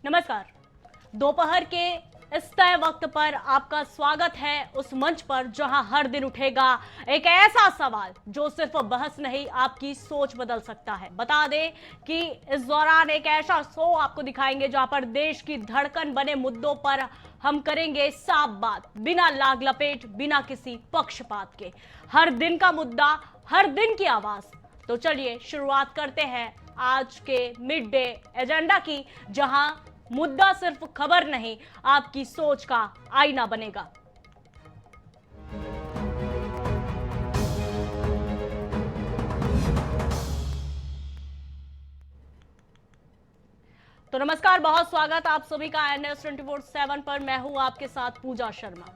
नमस्कार। दोपहर के इस तय वक्त पर आपका स्वागत है उस मंच पर जहां हर दिन उठेगा एक ऐसा सवाल जो सिर्फ बहस नहीं आपकी सोच बदल सकता है। बता दें कि इस दौरान एक ऐसा शो आपको दिखाएंगे जहां पर देश की धड़कन बने मुद्दों पर हम करेंगे साफ बात, बिना लाग लपेट, बिना किसी पक्षपात के। हर दिन का मुद्दा, हर दिन की आवाज। तो चलिए शुरुआत करते हैं आज के मिड डे एजेंडा की, जहां मुद्दा सिर्फ खबर नहीं, आपकी सोच का आईना बनेगा। तो नमस्कार, बहुत स्वागत आप सभी का NS 24/7 पर। मैं हूं आपके साथ पूजा शर्मा।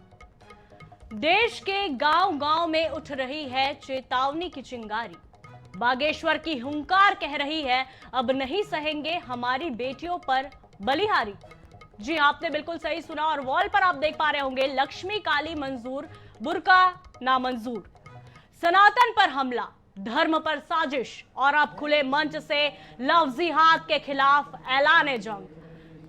देश के गांव-गांव में उठ रही है चेतावनी की चिंगारी। बागेश्वर की हुंकार कह रही है, अब नहीं सहेंगे हमारी बेटियों पर बलिहारी। जी, आपने बिल्कुल सही सुना। और वॉल पर आप देख पा रहे होंगे, लक्ष्मी काली मंजूर, बुर्का नामंजूर, सनातन पर हमला, धर्म पर साजिश, और अब खुले मंच से लव जिहाद के खिलाफ ऐलान जंग।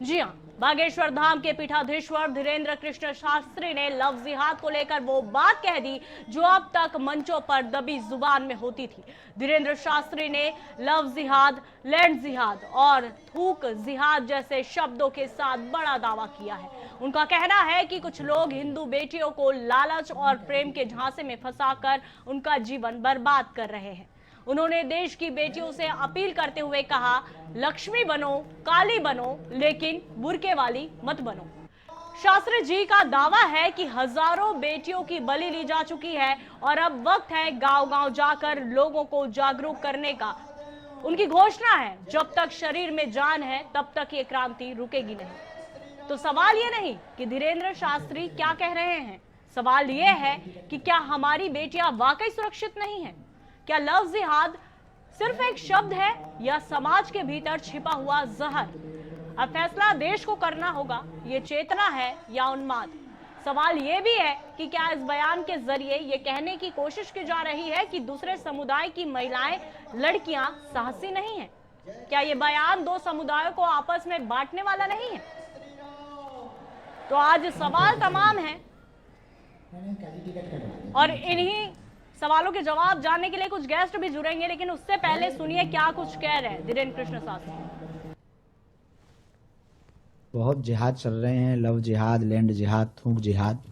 जी हां, बागेश्वर धाम के पीठाधीश्वर धीरेन्द्र कृष्ण शास्त्री ने लव जिहाद को लेकर वो बात कह दी जो अब तक मंचों पर दबी जुबान में होती थी। धीरेन्द्र शास्त्री ने लव जिहाद, लैंड जिहाद और थूक जिहाद जैसे शब्दों के साथ बड़ा दावा किया है। उनका कहना है कि कुछ लोग हिंदू बेटियों को लालच और प्रेम के झांसे में फंसाकर उनका जीवन बर्बाद कर रहे हैं। उन्होंने देश की बेटियों से अपील करते हुए कहा, लक्ष्मी बनो, काली बनो, लेकिन बुर्के वाली मत बनो। शास्त्री जी का दावा है कि हजारों बेटियों की बलि ली जा चुकी है और अब वक्त है गांव-गांव जाकर लोगों को जागरूक करने का। उनकी घोषणा है, जब तक शरीर में जान है तब तक ये क्रांति रुकेगी नहीं। तो सवाल ये नहीं कि धीरेन्द्र शास्त्री क्या कह रहे हैं, सवाल ये है कि क्या हमारी बेटियां वाकई सुरक्षित नहीं हैं? क्या लव जिहाद सिर्फ एक शब्द है या समाज के भीतर छिपा हुआ जहर? अब फैसला देश को करना होगा, ये चेतना है या उन्माद। सवाल ये भी है कि क्या इस बयान के जरिए ये कहने की कोशिश की जा रही है कि दूसरे समुदाय की महिलाएं, लड़कियां साहसी नहीं हैं? क्या ये बयान दो समुदायों को आपस में बांटने वाला नहीं है? तो आज सवाल तमाम है और इन्हीं सवालों के जवाब जानने के लिए कुछ गेस्ट भी जुड़ेंगे, लेकिन उससे पहले सुनिए क्या कुछ कह रहे हैं धीरेन्द्र कृष्ण शास्त्री। बहुत जिहाद चल रहे हैं, लव जिहाद, लैंड जिहाद, थूक जिहाद।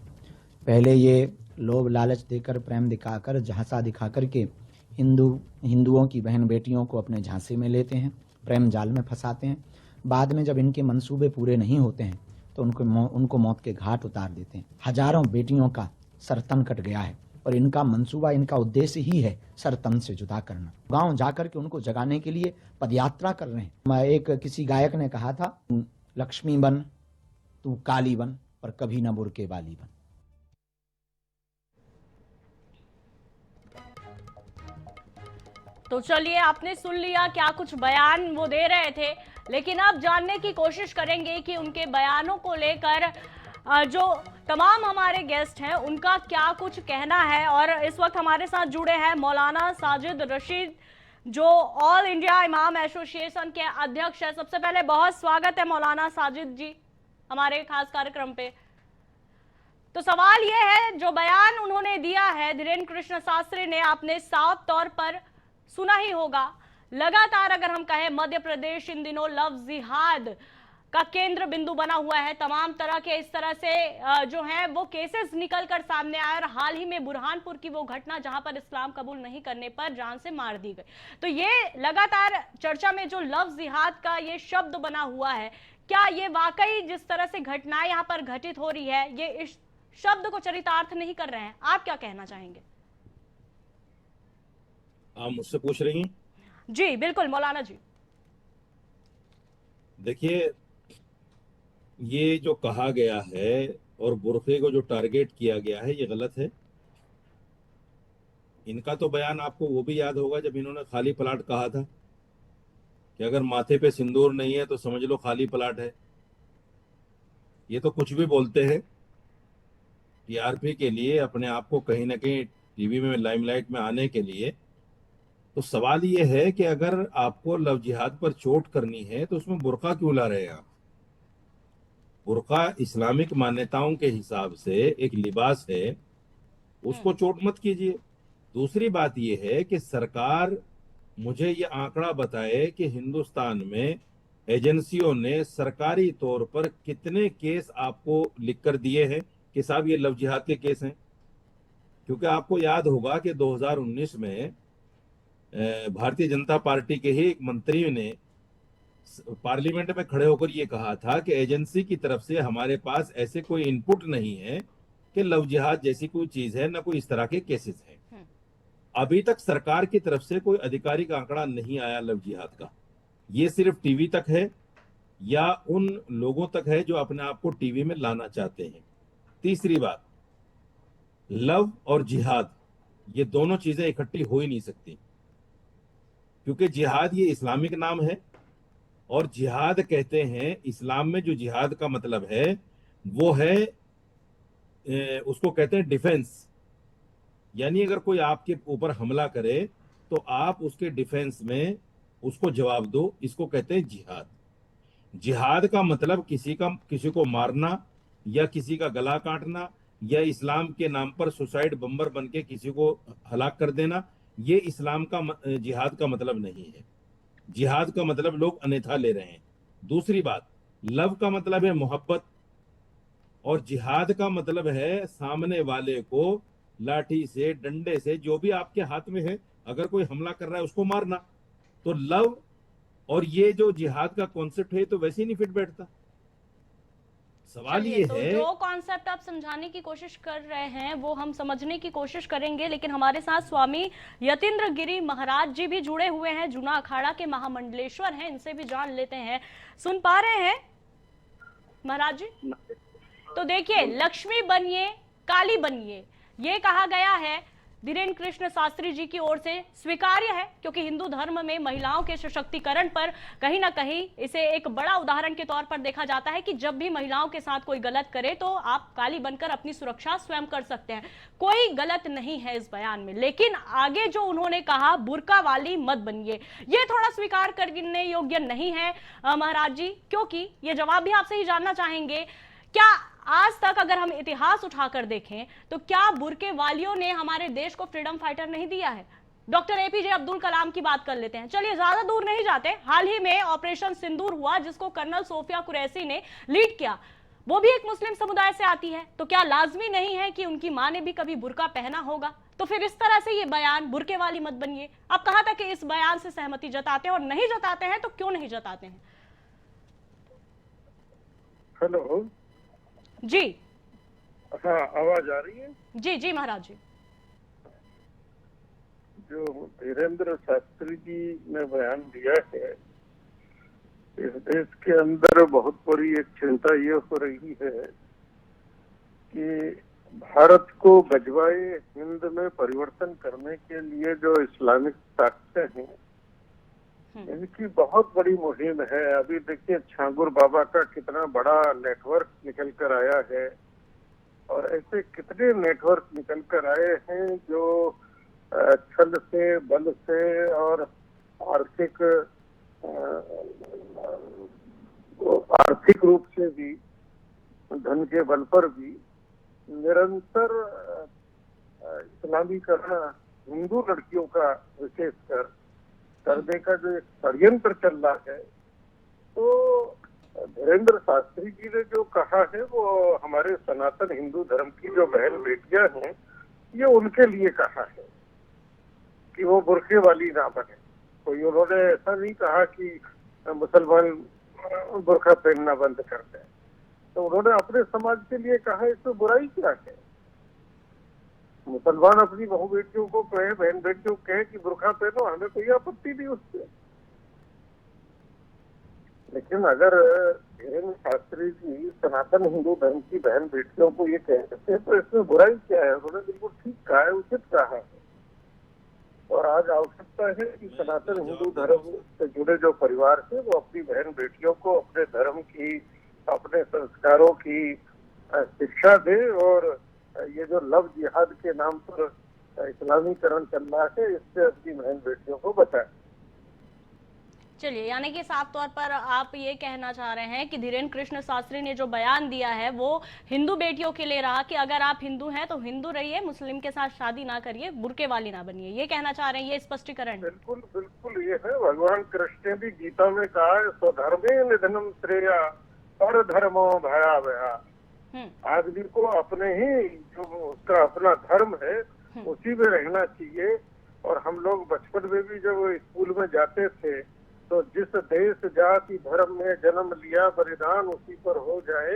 पहले ये लोभ लालच देकर, प्रेम दिखाकर, झांसा दिखाकर के हिंदुओं की बहन बेटियों को अपने झांसे में लेते हैं, प्रेम जाल में फंसाते हैं। बाद में जब इनके मंसूबे पूरे नहीं होते हैं तो उनको मौत के घाट उतार देते हैं। हजारों बेटियों का सर तन कट गया है और इनका मंसूबा, इनका उद्देश्य ही है सर तन से जुदा करना। गांव जाकर के उनको जगाने के लिए पदयात्रा कर रहे हैं। एक किसी गायक ने कहा था, लक्ष्मी बन तू काली बन, पर कभी न बुर्के वाली बन। तो चलिए, आपने सुन लिया क्या कुछ बयान वो दे रहे थे, लेकिन अब जानने की कोशिश करेंगे कि उनके बयानों को लेकर जो तमाम हमारे गेस्ट हैं उनका क्या कुछ कहना है। और इस वक्त हमारे साथ जुड़े हैं मौलाना साजिद रशीद, जो ऑल इंडिया इमाम एसोसिएशन के अध्यक्ष है। सबसे पहले बहुत स्वागत है मौलाना साजिद जी हमारे खास कार्यक्रम पे। तो सवाल यह है, जो बयान उन्होंने दिया है धीरेन्द्र कृष्ण शास्त्री ने, आपने साफ तौर पर सुना ही होगा। लगातार अगर हम कहें, मध्य प्रदेश इन दिनों लव जिहाद का केंद्र बिंदु बना हुआ है। तमाम तरह के इस तरह से जो है वो केसेस निकल कर सामने आए, और हाल ही में बुरहानपुर की वो घटना जहां पर इस्लाम कबूल नहीं करने पर जान से मार दी गई। तो ये लगातार चर्चा में जो लव जिहाद का ये शब्द बना हुआ है, क्या ये वाकई जिस तरह से घटनाएं यहाँ पर घटित हो रही है, ये इस शब्द को चरितार्थ नहीं कर रहे हैं? आप क्या कहना चाहेंगे? आप मुझसे पूछ रही हैं? जी बिल्कुल मौलाना जी। देखिए, ये जो कहा गया है और बुरखे को जो टारगेट किया गया है, ये गलत है। इनका तो बयान आपको वो भी याद होगा जब इन्होंने खाली प्लाट कहा था कि अगर माथे पे सिंदूर नहीं है तो समझ लो खाली प्लाट है। ये तो कुछ भी बोलते हैं टीआरपी के लिए, अपने आप को कहीं ना कहीं टीवी में लाइमलाइट में आने के लिए। तो सवाल ये है कि अगर आपको लव जिहाद पर चोट करनी है तो उसमें बुर्का क्यों ला रहे हैं आप? बुर्का इस्लामिक मान्यताओं के हिसाब से एक लिबास है, उसको चोट मत कीजिए। दूसरी बात यह है कि सरकार मुझे ये आंकड़ा बताए कि हिंदुस्तान में एजेंसियों ने सरकारी तौर पर कितने केस आपको लिख कर दिए हैं कि साहब ये लव जिहाद के केस हैं। क्योंकि आपको याद होगा कि 2019 में भारतीय जनता पार्टी के ही एक मंत्री ने पार्लियामेंट में खड़े होकर ये कहा था कि एजेंसी की तरफ से हमारे पास ऐसे कोई इनपुट नहीं है कि लव जिहाद जैसी कोई चीज है, ना कोई इस तरह के केसेस हैं। अभी तक सरकार की तरफ से कोई आधिकारिक आंकड़ा नहीं आया लव जिहाद का। ये सिर्फ टीवी तक है या उन लोगों तक है जो अपने आप को टीवी में लाना चाहते हैं। तीसरी बात, लव और जिहाद ये दोनों चीजें इकट्ठी हो ही नहीं सकती, क्योंकि जिहाद ये इस्लामिक नाम है और जिहाद कहते हैं इस्लाम में जो जिहाद का मतलब है वो है उसको कहते हैं डिफेंस। यानी अगर कोई आपके ऊपर हमला करे तो आप उसके डिफेंस में उसको जवाब दो, इसको कहते हैं जिहाद। जिहाद का मतलब किसी को मारना या किसी का गला काटना या इस्लाम के नाम पर सुसाइड बम्बर बन के किसी को हलाक कर देना, ये इस्लाम का जिहाद का मतलब नहीं है। जिहाद का मतलब लोग अन्यथा ले रहे हैं। दूसरी बात, लव का मतलब है मोहब्बत और जिहाद का मतलब है सामने वाले को लाठी से, डंडे से, जो भी आपके हाथ में है, अगर कोई हमला कर रहा है उसको मारना। तो लव और ये जो जिहाद का कॉन्सेप्ट है तो वैसे ही नहीं फिट बैठता। सवाल ये तो है, जो कॉन्सेप्ट आप समझाने की कोशिश कर रहे हैं वो हम समझने की कोशिश करेंगे, लेकिन हमारे साथ स्वामी यतीन्द्र गिरी महाराज जी भी जुड़े हुए हैं, जूना अखाड़ा के महामंडलेश्वर हैं, इनसे भी जान लेते हैं। सुन पा रहे हैं महाराज जी? तो देखिए, लक्ष्मी बनिए काली बनिए, ये कहा गया है धीरेन्द्र कृष्ण शास्त्री जी की ओर से, स्वीकार्य है, क्योंकि हिंदू धर्म में महिलाओं के सशक्तिकरण पर कहीं ना कहीं इसे एक बड़ा उदाहरण के तौर पर देखा जाता है कि जब भी महिलाओं के साथ कोई गलत करे तो आप काली बनकर अपनी सुरक्षा स्वयं कर सकते हैं। कोई गलत नहीं है इस बयान में, लेकिन आगे जो उन्होंने कहा बुर्का वाली मत बनिए, ये थोड़ा स्वीकार करने योग्य नहीं है महाराज जी, क्योंकि ये जवाब भी आपसे ही जानना चाहेंगे। क्या आज तक अगर हम इतिहास उठाकर देखें तो क्या बुर्के वालियों ने हमारे देश को फ्रीडम फाइटर नहीं दिया है? डॉक्टर एपीजे अब्दुल कलाम की बात कर लेते हैं, चलिए ज्यादा दूर नहीं जाते, हाल ही में ऑपरेशन सिंदूर हुआ जिसको कर्नल सोफिया कुरैशी ने लीड किया, वो भी एक मुस्लिम समुदाय से आती है, तो क्या लाजमी नहीं है कि उनकी मां ने भी कभी बुर्का पहना होगा? तो फिर इस तरह से ये बयान बुर्के वाली मत बनिए, आप कहा था कि इस बयान से सहमति जताते हैं, और नहीं जताते हैं तो क्यों नहीं जताते हैं? हेलो जी हाँ, आवाज आ रही है? जी जी महाराज जी। जो धीरेन्द्र शास्त्री जी ने बयान दिया है, इस देश के अंदर बहुत बड़ी एक चिंता ये हो रही है कि भारत को गजवाए हिंद में परिवर्तन करने के लिए जो इस्लामिक ताकतें हैं, इनकी बहुत बड़ी मुहिम है। अभी देखिए छांगुर बाबा का कितना बड़ा नेटवर्क निकल कर आया है, और ऐसे कितने नेटवर्क निकल कर आए हैं जो छल से, बल से और आर्थिक रूप से भी, धन के बल पर भी निरंतर इस्लामीकरण हिंदू लड़कियों का विशेषकर करने का जो एक षड्यंत्र चल रहा है, तो धीरेन्द्र शास्त्री जी ने जो कहा है वो हमारे सनातन हिंदू धर्म की जो बहन बेटियां हैं, ये उनके लिए कहा है कि वो बुर्के वाली ना बने। कोई उन्होंने ऐसा नहीं कहा कि मुसलमान बुर्का पहनना बंद कर दें, तो उन्होंने अपने समाज के लिए कहा, इसमें बुराई क्या है? मुसलमान अपनी बहू बेटियों को कहे, बहन बेटियों को कहे कि बुर्का पहनो, हमें कोई आपत्ति नहीं उससे। लेकिन अगर धीरेन्द्र शास्त्री जी सनातन हिंदू धर्म की बहन बेटियों को ये कहते हैं तो इसमें बुराई क्या है? उन्होंने बिल्कुल ठीक कहा है, उचित कहा है। और आज आवश्यकता है कि सनातन हिंदू धर्म से जुड़े जो परिवार है वो अपनी बहन बेटियों को अपने धर्म की, अपने संस्कारों की शिक्षा दे, और ये जो लव जिहाद के नाम पर इस्लामीकरण चल रहा है, इससे अपनी बहन बेटियों को बचाए। चलिए, यानी कि साफ तौर पर आप ये कहना चाह रहे हैं कि धीरेन्द्र कृष्ण शास्त्री ने जो बयान दिया है वो हिंदू बेटियों के लिए रहा कि अगर आप हिंदू हैं तो हिंदू रहिए, मुस्लिम के साथ शादी ना करिए, बुर्के वाली ना बनिए, ये कहना चाह रहे हैं, ये स्पष्टीकरण। बिल्कुल बिल्कुल ये है। भगवान कृष्ण ने भी गीता में कहा है, स्वधर्मे निधनम श्रेया और धर्मो भयावहा। आदमी को अपने ही जो उसका अपना धर्म है उसी में रहना चाहिए। और हम लोग बचपन में भी जब स्कूल में जाते थे तो जिस देश जाति धर्म में जन्म लिया बलिदान उसी पर हो जाए,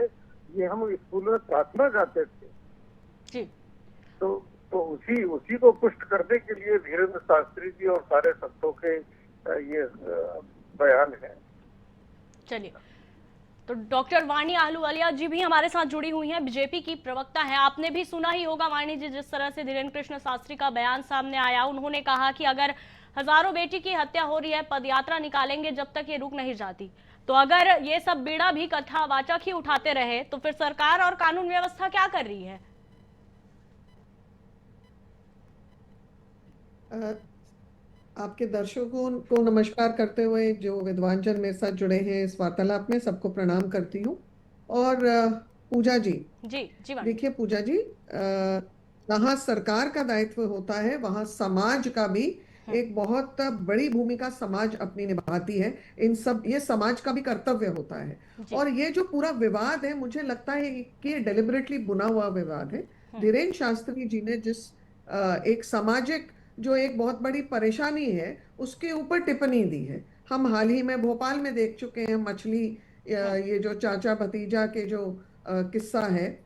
ये हम स्कूल में प्रार्थना गाते थे जी। तो उसी को पुष्ट करने के लिए धीरेन्द्र शास्त्री जी और सारे संतों के ये बयान है। चलिए, तो डॉक्टर वाणी आहलूवालिया जी भी हमारे साथ जुड़ी हुई हैं, बीजेपी की प्रवक्ता है। आपने भी सुना ही होगा वाणी जी, जिस तरह से धीरेन्द्र कृष्ण शास्त्री का बयान सामने आया। उन्होंने कहा कि अगर हजारों बेटी की हत्या हो रही है, पदयात्रा निकालेंगे जब तक ये रुक नहीं जाती। तो अगर ये सब बीड़ा भी कथावाचक ही उठाते रहे तो फिर सरकार और कानून व्यवस्था क्या कर रही है? आपके दर्शकों को नमस्कार करते हुए जो विद्वान जन मेरे साथ जुड़े हैं इस वार्तालाप में, सबको प्रणाम करती हूँ। और पूजा जी जी देखिए पूजा जी, जहाँ सरकार का दायित्व होता है वहाँ समाज का भी एक बहुत बड़ी भूमिका समाज अपनी निभाती है। ये समाज का भी कर्तव्य होता है। और ये जो पूरा विवाद है, मुझे लगता है कि ये डेलिबरेटली बुना हुआ विवाद है। धीरेन्द्र शास्त्री जी ने जिस एक सामाजिक जो एक बहुत बड़ी परेशानी है उसके ऊपर टिप्पणी दी है। हम हाल ही में भोपाल में देख चुके हैं मछली, ये जो चाचा भतीजा के जो किस्सा है।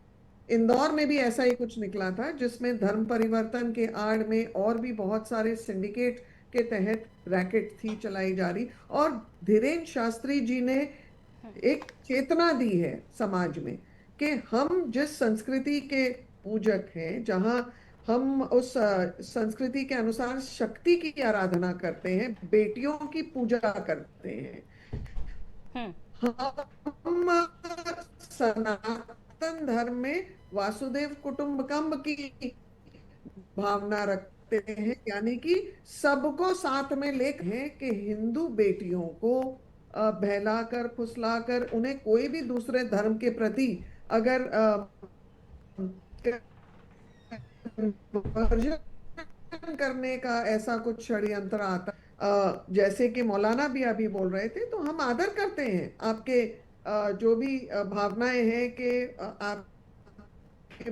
इंदौर में भी ऐसा ही कुछ निकला था जिसमें धर्म परिवर्तन के आड़ में और भी बहुत सारे सिंडिकेट के तहत रैकेट थी चलाई जा रही। और धीरेन्द्र शास्त्री जी ने एक चेतना दी है समाज में कि हम जिस संस्कृति के पूजक हैं, जहां हम उस संस्कृति के अनुसार शक्ति की आराधना करते हैं, बेटियों की पूजा करते हैं, हम सनातन धर्म में वासुदेव कुटुंबकम की भावना रखते हैं, यानी कि सबको साथ में लेकर हैं कि हिंदू बेटियों को बहलाकर फुसलाकर उन्हें कोई भी दूसरे धर्म के प्रति अगर करने का ऐसा कुछ षड्यंत्र आता, जैसे कि मौलाना भी अभी बोल रहे थे, तो हम आदर करते हैं आपके जो भी भावनाएं हैं कि आपकी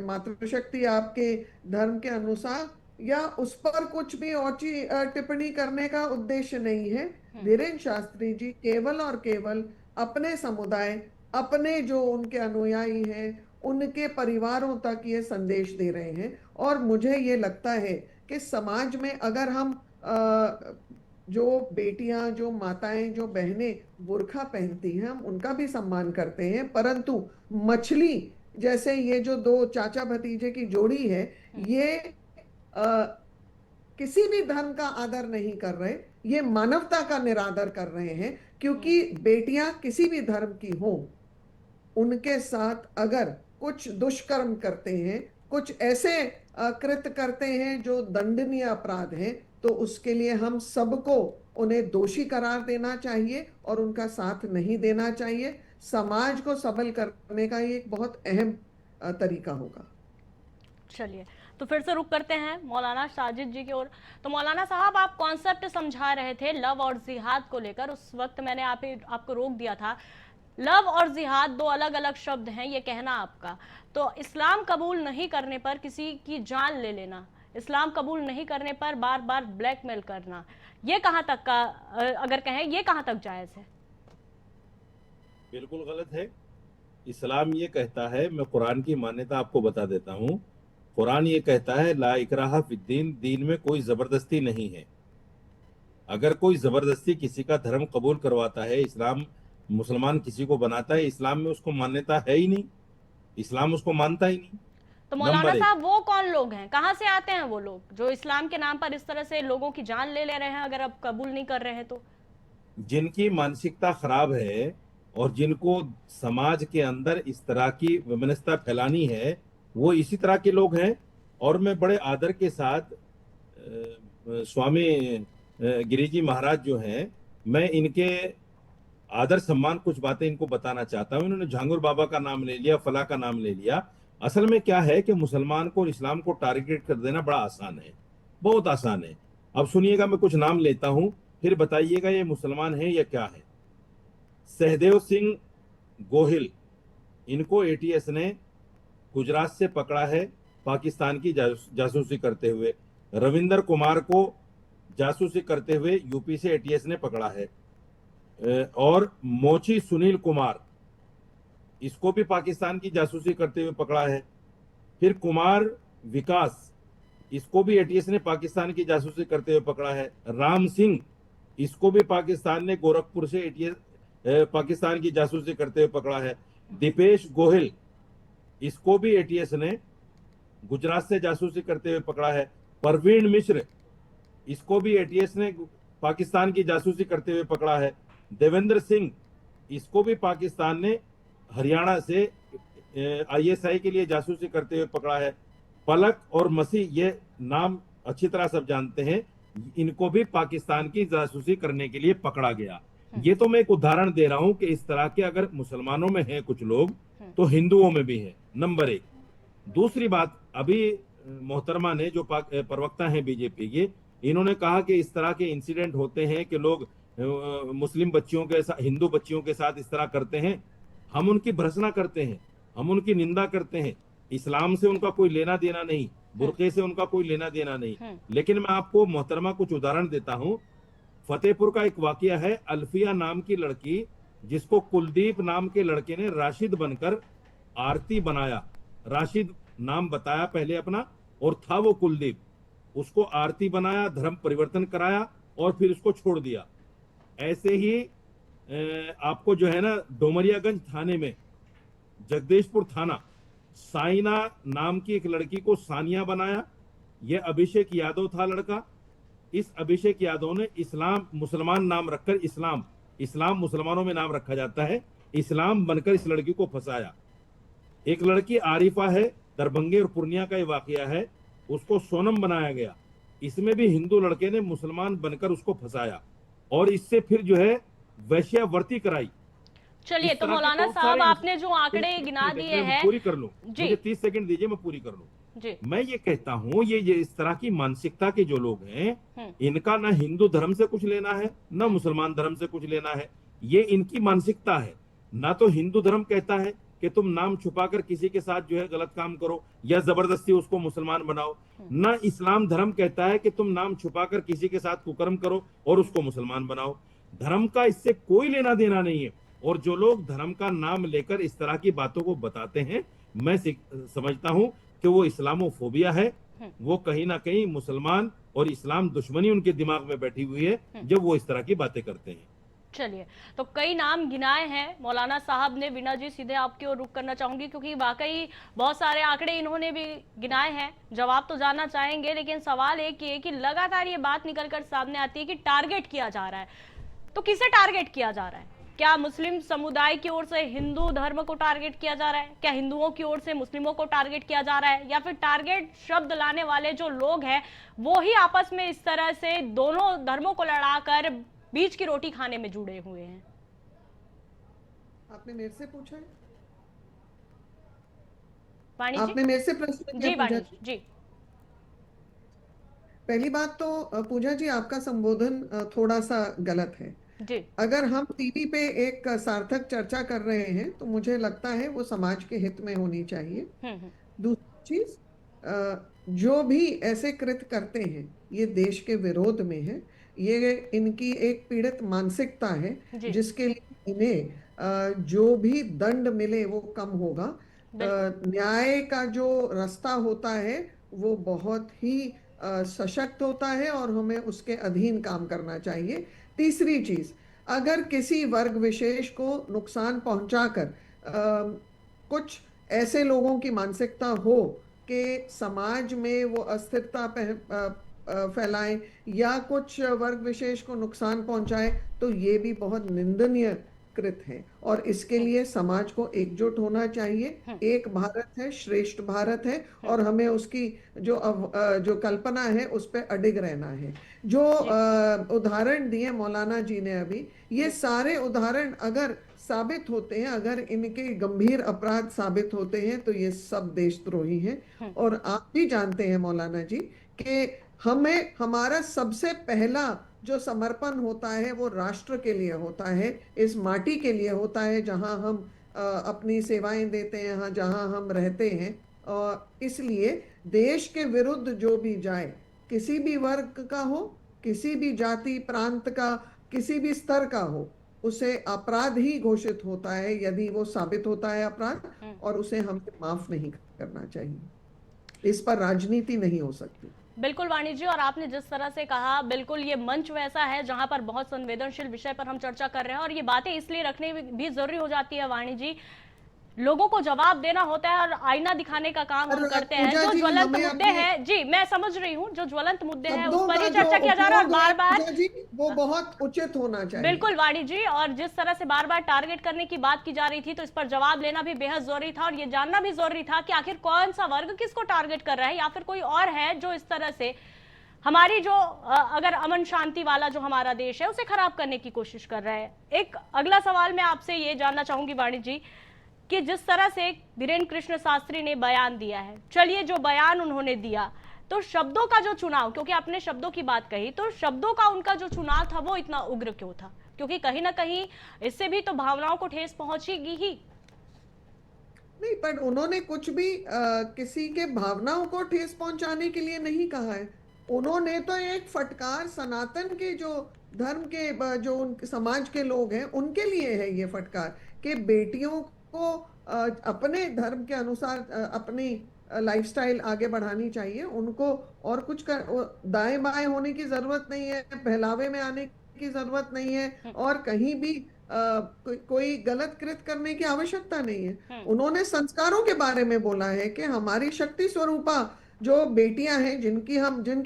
मातृशक्ति आपके धर्म के अनुसार, या उस पर कुछ भी औची टिप्पणी करने का उद्देश्य नहीं है। धीरेन्द्र शास्त्री जी केवल और केवल अपने समुदाय, अपने जो उनके अनुयायी हैं, उनके परिवारों तक ये संदेश दे रहे हैं। और मुझे ये लगता है कि समाज में अगर हम जो बेटियां, जो माताएं, जो बहनें बुर्खा पहनती हैं, हम उनका भी सम्मान करते हैं, परंतु मछली जैसे ये जो दो चाचा भतीजे की जोड़ी है, ये किसी भी धर्म का आदर नहीं कर रहे, ये मानवता का निरादर कर रहे हैं। क्योंकि बेटियां किसी भी धर्म की हों, उनके साथ अगर कुछ दुष्कर्म करते हैं, कुछ ऐसे कृत्य करते हैं जो दंडनीय अपराध हैं, तो उसके लिए हम सबको उन्हें दोषी करार देना चाहिए और उनका साथ नहीं देना चाहिए। समाज को सबल करने का ये एक बहुत अहम तरीका होगा। चलिए, तो फिर से रुक करते हैं मौलाना साजिद जी की ओर। तो मौलाना साहब, आप कॉन्सेप्ट समझा रहे थे लव और जिहाद को लेकर, उस वक्त मैंने आपको रोक दिया था। लव और जिहाद दो अलग अलग शब्द हैं, ये कहना आपका। तो इस्लाम कबूल नहीं करने पर किसी की जान ले लेना, इस्लाम कबूल नहीं करने पर बार बार ब्लैकमेल करना, ये कहां तक का, अगर कहें, ये कहां तक जायज है? बिल्कुल गलत है। इस्लाम ये कहता है, मैं कुरान की मान्यता आपको बता देता हूँ। कुरान ये कहता है ला इकराहा फिद्दीन, दीन में कोई जबरदस्ती नहीं है। अगर कोई जबरदस्ती किसी का धर्म कबूल करवाता है, इस्लाम मुसलमान किसी को बनाता है, इस्लाम में उसको मान्यता है ही नहीं, इस्लाम उसको मानता ही नहीं। तो मौलाना साहब, वो कौन लोग हैं, कहां से आते हैं वो लोग जो इस्लाम के नाम पर इस तरह से लोगों की जान ले रहे हैं, अगर आप कबूल नहीं कर रहे हैं तो? जिनकी मानसिकता खराब है और जिनको समाज के अंदर इस तरह की विमनस्ता फैलानी है, वो इसी तरह के लोग हैं। और मैं बड़े आदर के साथ स्वामी गिरिजी महाराज जो हैं, मैं इनके आदर सम्मान कुछ बातें इनको बताना चाहता हूं। इन्होंने झांगुर बाबा का नाम ले लिया, फला का नाम ले लिया। असल में क्या है कि मुसलमान को और इस्लाम को टारगेट कर देना बड़ा आसान है, बहुत आसान है। अब सुनिएगा, मैं कुछ नाम लेता हूं, फिर बताइएगा ये मुसलमान है या क्या है। सहदेव सिंह गोहिल, इनको एटीएस ने गुजरात से पकड़ा है पाकिस्तान की जासूसी करते हुए। रविंदर कुमार को जासूसी करते हुए यूपी से एटीएस ने पकड़ा है। और मोची सुनील कुमार, इसको भी पाकिस्तान की जासूसी करते हुए पकड़ा है। फिर कुमार विकास, इसको भी एटीएस ने पाकिस्तान की जासूसी करते हुए पकड़ा है। राम सिंह, इसको भी पाकिस्तान ने गोरखपुर से एटीएस पाकिस्तान की जासूसी करते हुए पकड़ा है। दीपेश गोहिल, इसको भी एटीएस ने गुजरात से जासूसी करते हुए पकड़ा है। परवीन मिश्र, इसको भी एटीएस ने पाकिस्तान की जासूसी करते हुए पकड़ा है। देवेंद्र सिंह, इसको भी पाकिस्तान ने हरियाणा से आईएसआई के लिए जासूसी करते हुए पकड़ा है। पलक और मसीह, ये नाम अच्छी तरह सब जानते हैं, इनको भी पाकिस्तान की जासूसी करने के लिए पकड़ा गया। ये तो मैं एक उदाहरण दे रहा हूं कि इस तरह के अगर मुसलमानों में हैं कुछ लोग, तो हिंदुओं में भी है, नंबर एक। दूसरी बात, अभी मोहतरमा ने जो प्रवक्ता हैं बीजेपी के, इन्होंने कहा कि इस तरह के इंसिडेंट होते हैं कि लोग मुस्लिम बच्चियों के साथ, हिंदू बच्चियों के साथ इस तरह करते हैं। हम उनकी भर्त्सना करते हैं, हम उनकी निंदा करते हैं। इस्लाम से उनका कोई लेना देना नहीं, बुर्के से उनका कोई लेना देना नहीं। लेकिन मैं आपको मोहतरमा कुछ उदाहरण देता हूं। फतेहपुर का एक वाकया है, अल्फिया नाम की लड़की, जिसको कुलदीप नाम के लड़के ने राशिद बनकर आरती बनाया। राशिद नाम बताया पहले अपना, और था वो कुलदीप। उसको आरती बनाया, धर्म परिवर्तन कराया और फिर उसको छोड़ दिया। ऐसे ही आपको जो है ना, डोमरियागंज थाने में, जगदीशपुर थाना, साइना नाम की एक लड़की को सानिया बनाया। यह अभिषेक यादव था लड़का। इस अभिषेक यादव ने इस्लाम मुसलमान नाम रखकर, इस्लाम मुसलमानों में नाम रखा जाता है, इस्लाम बनकर इस लड़की को फंसाया। एक लड़की आरिफा है, दरभंगे और पूर्णिया का ये वाकया है, उसको सोनम बनाया गया। इसमें भी हिंदू लड़के ने मुसलमान बनकर उसको फंसाया और इससे फिर जो है वैश्यावर्ती कराई। चलिए, इस तो तरह के मौलाना बहुत साहब, सारे आपने जो आंकड़े गिना दिए हैं, पूरी कर लूं, जी मुझे 30 सेकंड दीजिए, मैं पूरी कर लूं। जी, मैं ये कहता हूं, ये इस तरह की मानसिकता के जो लोग हैं, इनका ना हिंदू धर्म से कुछ लेना है, ना मुसलमान धर्म से कुछ लेना है। ये इनकी मानसिकता है। ना तो हिंदू धर्म कहता है कि तुम नाम छुपाकर किसी के साथ जो है गलत काम करो या जबरदस्ती उसको मुसलमान बनाओ, ना इस्लाम धर्म कहता है कि तुम नाम छुपाकर किसी के साथ कुकर्म करो और उसको मुसलमान बनाओ। धर्म का इससे कोई लेना देना नहीं है। और जो लोग धर्म का नाम लेकर इस तरह की बातों को बताते हैं, मैं समझता हूं कि वो इस्लामोफोबिया है। वो कहीं ना कहीं मुसलमान और इस्लाम दुश्मनी उनके दिमाग में बैठी हुई है जब वो इस तरह की बातें करते हैं। चलिए, तो कई नाम गिनाए हैं मौलाना साहब ने। वीना जी, सीधे आपकी ओर रुख करना चाहूंगी, क्योंकि वाकई बहुत सारे आंकड़े इन्होंने भी गिनाए हैं। जवाब तो जानना चाहेंगे, लेकिन सवाल एक ही है कि लगातार ये बात निकलकर सामने आती है कि टारगेट किया जा रहा है। तो किसे टारगेट किया जा रहा है? क्या मुस्लिम समुदाय की ओर से हिंदू धर्म को टारगेट किया जा रहा है? क्या हिंदुओं की ओर से मुस्लिमों को टारगेट किया जा रहा है? या फिर टारगेट शब्द लाने वाले जो लोग हैं वो ही आपस में इस तरह से दोनों धर्मों को लड़ाकर बीच की रोटी खाने में जुड़े हुए हैं? आपने मेरे से पूछा है? वाणी जी, आपने मेरे से प्रश्न जी किया वाणी पूजा? जी, पहली बात तो पूजा जी, आपका संबोधन थोड़ा सा गलत है। जी, अगर हम टीवी पे एक सार्थक चर्चा कर रहे हैं तो मुझे लगता है वो समाज के हित में होनी चाहिए। दूसरी चीज, जो भी ऐसे कृत्य करते हैं ये देश के विरोध में है। ये इनकी एक पीड़ित मानसिकता है जी, जिसके लिए इन्हें जो भी दंड मिले वो कम होगा। बिल्कुल, न्याय का जो रास्ता होता है वो बहुत ही सशक्त होता है और हमें उसके अधीन काम करना चाहिए। तीसरी चीज, अगर किसी वर्ग विशेष को नुकसान पहुंचाकर कुछ ऐसे लोगों की मानसिकता हो कि समाज में वो अस्थिरता फैलाएं या कुछ वर्ग विशेष को नुकसान पहुंचाए, तो ये भी बहुत निंदनीय कृत है और इसके लिए समाज को एकजुट होना चाहिए। एक भारत है, श्रेष्ठ भारत है और हमें उसकी जो कल्पना है उस पर अडिग रहना है। जो उदाहरण दिए मौलाना जी ने अभी, ये सारे उदाहरण अगर साबित होते हैं, अगर इनके गंभीर अपराध साबित होते हैं तो ये सब देशद्रोही हैं। और आप भी जानते हैं मौलाना जी कि हमें हमारा सबसे पहला जो समर्पण होता है वो राष्ट्र के लिए होता है, इस माटी के लिए होता है जहां हम अपनी सेवाएं देते हैं, जहां हम रहते हैं। और इसलिए देश के विरुद्ध जो भी जाए, किसी भी वर्ग का हो, किसी भी जाति प्रांत का, किसी भी स्तर का हो, उसे अपराध ही घोषित होता है यदि वो साबित होता है अपराध, और उसे हमें माफ नहीं करना चाहिए। इस पर राजनीति नहीं हो सकती। बिल्कुल वाणी जी, और आपने जिस तरह से कहा, बिल्कुल ये मंच वैसा है जहां पर बहुत संवेदनशील विषय पर हम चर्चा कर रहे हैं और ये बातें इसलिए रखनी भी जरूरी हो जाती है वाणी जी, लोगों को जवाब देना होता है और आईना दिखाने का काम हम करते हैं। जो ज्वलंत मुद्दे हैं, जी मैं समझ रही हूँ, जो ज्वलंत मुद्दे हैं उस पर ही चर्चा किया जा रहा है और बार बार वो बहुत उचित होना चाहिए। बिल्कुल वाणी जी, और जिस तरह से बार बार टारगेट करने की बात की जा रही थी तो इस पर जवाब लेना भी बेहद जरूरी था और ये जानना भी जरूरी था कि आखिर कौन सा वर्ग किसको टारगेट कर रहा है, या फिर कोई और है जो इस तरह से हमारी जो अगर अमन शांति वाला जो हमारा देश है उसे खराब करने की कोशिश कर रहा है। एक अगला सवाल मैं आपसे ये जानना चाहूंगी वाणी जी कि जिस तरह से धीरेन्द्र कृष्ण शास्त्री ने बयान दिया है, चलिए जो बयान उन्होंने दिया तो शब्दों का जो चुनाव, क्योंकि आपने शब्दों की बात कही, तो शब्दों का उनका जो चुनाव था वो इतना उग्र क्यों था? क्योंकि कहीं ना कहीं इससे भी तो भावनाओं को ठेस पहुंचेगी ही। नहीं, पर उन्होंने कुछ भी किसी के भावनाओं को ठेस पहुंचाने के लिए नहीं कहा है। उन्होंने तो एक फटकार सनातन के जो धर्म के जो समाज के लोग हैं उनके लिए है ये फटकार कि बेटियों को अपने धर्म के अनुसार अपनी लाइफस्टाइल आगे बढ़ानी चाहिए। उनको और कुछ दाएं बाएं होने की जरूरत नहीं है, पहलावे में आने की जरूरत नहीं है और कहीं भी कोई गलत कृत करने की आवश्यकता नहीं है। उन्होंने संस्कारों के बारे में बोला है कि हमारी शक्ति स्वरूपा जो बेटियां हैं जिनके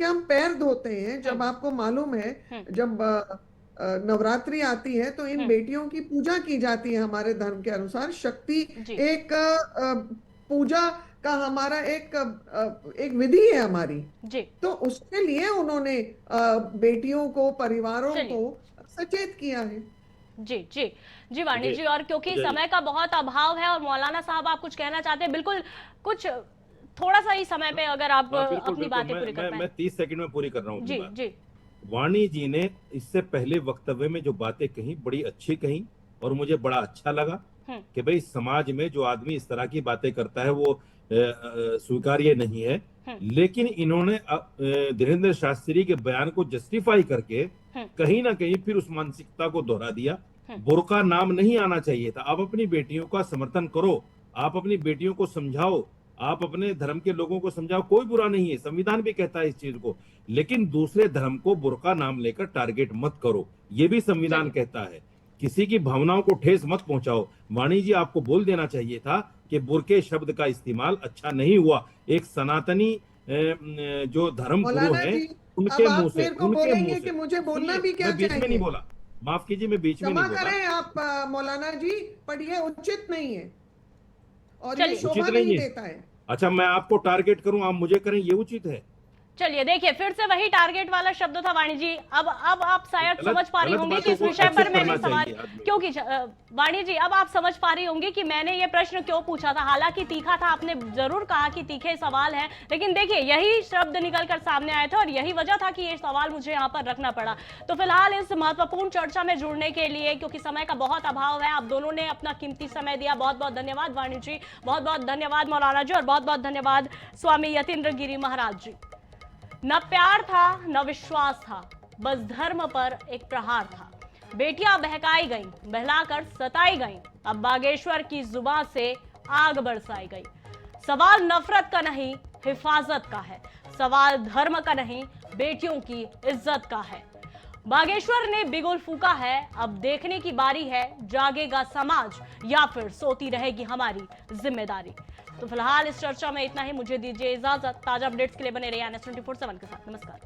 हम पैर धोते हैं, जब आपको मालूम है जब नवरात्रि आती है तो इन बेटियों की पूजा की जाती है हमारे धर्म के अनुसार। शक्ति एक पूजा का हमारा एक विधि है हमारी जी। तो उसके लिए उन्होंने बेटियों को, परिवारों को सचेत किया है। जी जी जी वाणी जी, और क्योंकि समय का बहुत अभाव है और मौलाना साहब आप कुछ कहना चाहते हैं, बिल्कुल कुछ थोड़ा सा ही समय पे अगर आप अपनी बातें पूरी कर पाएं। मैं 30 सेकंड में पूरी कर रहा हूँ जी जी। वाणी जी ने इससे पहले वक्तव्य में जो बातें कही बड़ी अच्छी कही और मुझे बड़ा अच्छा लगा कि भाई समाज में जो आदमी इस तरह की बातें करता है वो स्वीकार्य नहीं है। लेकिन इन्होंने धीरेन्द्र शास्त्री के बयान को जस्टिफाई करके कहीं ना कहीं फिर उस मानसिकता को दोहरा दिया। बुर्का नाम नहीं आना चाहिए था। आप अपनी बेटियों का समर्थन करो, आप अपनी बेटियों को समझाओ, आप अपने धर्म के लोगों को समझाओ, कोई बुरा नहीं है, संविधान भी कहता है इस चीज को। लेकिन दूसरे धर्म को बुर्का नाम लेकर टारगेट मत करो, ये भी संविधान कहता है। किसी की भावनाओं को ठेस मत पहुंचाओ। वाणी जी, आपको बोल देना चाहिए था कि बुर्के शब्द का इस्तेमाल अच्छा नहीं हुआ। एक सनातनी जो धर्म गुरु है उनके मुंह से, उनके मुंह से मुझे बोलना भी क्या बीच में नहीं बोला, माफ कीजिए, मैं बीच में नहीं बोला। क्षमा करें आप मौलाना जी, पर ये उचित नहीं है और ये शोभा नहीं देता है। अच्छा, मैं आपको टारगेट करूं, आप मुझे करें, ये उचित है? चलिए देखिए, फिर से वही टारगेट वाला शब्द था वाणी जी। अब आप शायद समझ पा रही होंगी कि इस विषय पर मैंने सवाल क्योंकि वाणी जी अब आप समझ पा रही होंगी कि मैंने ये प्रश्न क्यों पूछा था। हालांकि तीखा था, आपने जरूर कहा कि तीखे सवाल हैं, लेकिन देखिए यही शब्द निकल कर सामने आए थे और यही वजह था कि ये सवाल मुझे यहाँ पर रखना पड़ा। तो फिलहाल इस महत्वपूर्ण चर्चा में जुड़ने के लिए, क्योंकि समय का बहुत अभाव है, आप दोनों ने अपना कीमती समय दिया, बहुत बहुत धन्यवाद वाणी जी, बहुत बहुत धन्यवाद मौलाना जी और बहुत बहुत धन्यवाद स्वामी यतीन्द्र गिरी महाराज जी। न प्यार था न विश्वास था, बस धर्म पर एक प्रहार था। बेटियां बहकाई गईं, बहलाकर सताई गईं, अब बागेश्वर की जुबान से आग बरसाई गई। सवाल नफरत का नहीं, हिफाजत का है। सवाल धर्म का नहीं, बेटियों की इज्जत का है। बागेश्वर ने बिगुल फूका है, अब देखने की बारी है, जागेगा समाज या फिर सोती रहेगी हमारी जिम्मेदारी। तो फिलहाल इस चर्चा में इतना ही, मुझे दीजिए इजाजत। ताजा अपडेट्स के लिए बने रहिए NS 24/7 के साथ। नमस्कार।